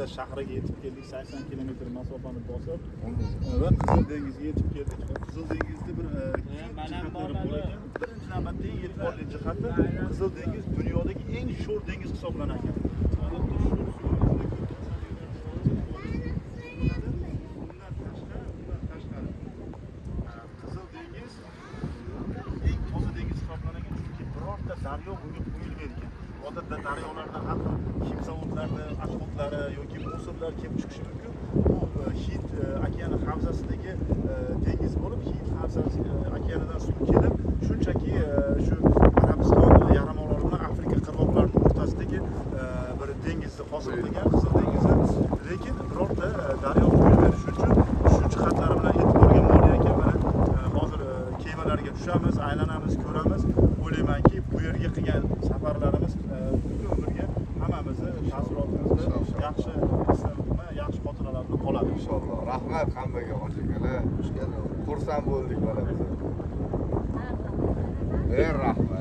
Jidda shahriga yetib keldik, 80 kilometr masofani bosib va Qizil dengizga yetib keldik. Qizil dengizda bir jihatlari bor ekan. Birinchi navbatda eng e'tiborli jihati Qizil dengiz dunyodagi eng sho'r dengiz hisoblanar ekan. Daryo bunga qo'yilgan ekan. Odatda daryolarda har xil kim zavodlari, отходlari yoki musorlar kelib chiqishi mumkin. Bu Hind okeani havzasidagi dengiz bo'lib, Hind havzasi okeanidan suv kelib, shunchaki shu Arabiston yarimoroli bilan Afrika qirg'oqlarining o'rtasidagi bir dengizni hosil qilgan Qizil dengizi. Lekin birorta daryo qo'yilmadi. Shuning uchun shu jihatlari bilan e'tiborga molik ekan. Mana hozir kemalarga tushamiz, aylanamiz, ko'ramiz. O'ylaymanki, bu yerga qilgan safarlarimiz butun umrga hammamizni taassurotimizni yaxshi eslanma, yaxshi xotiralarni qoladi inshaalloh. Rahmat hammaga hojigalar. Xursand bo'ldik mana biz. Rahmat.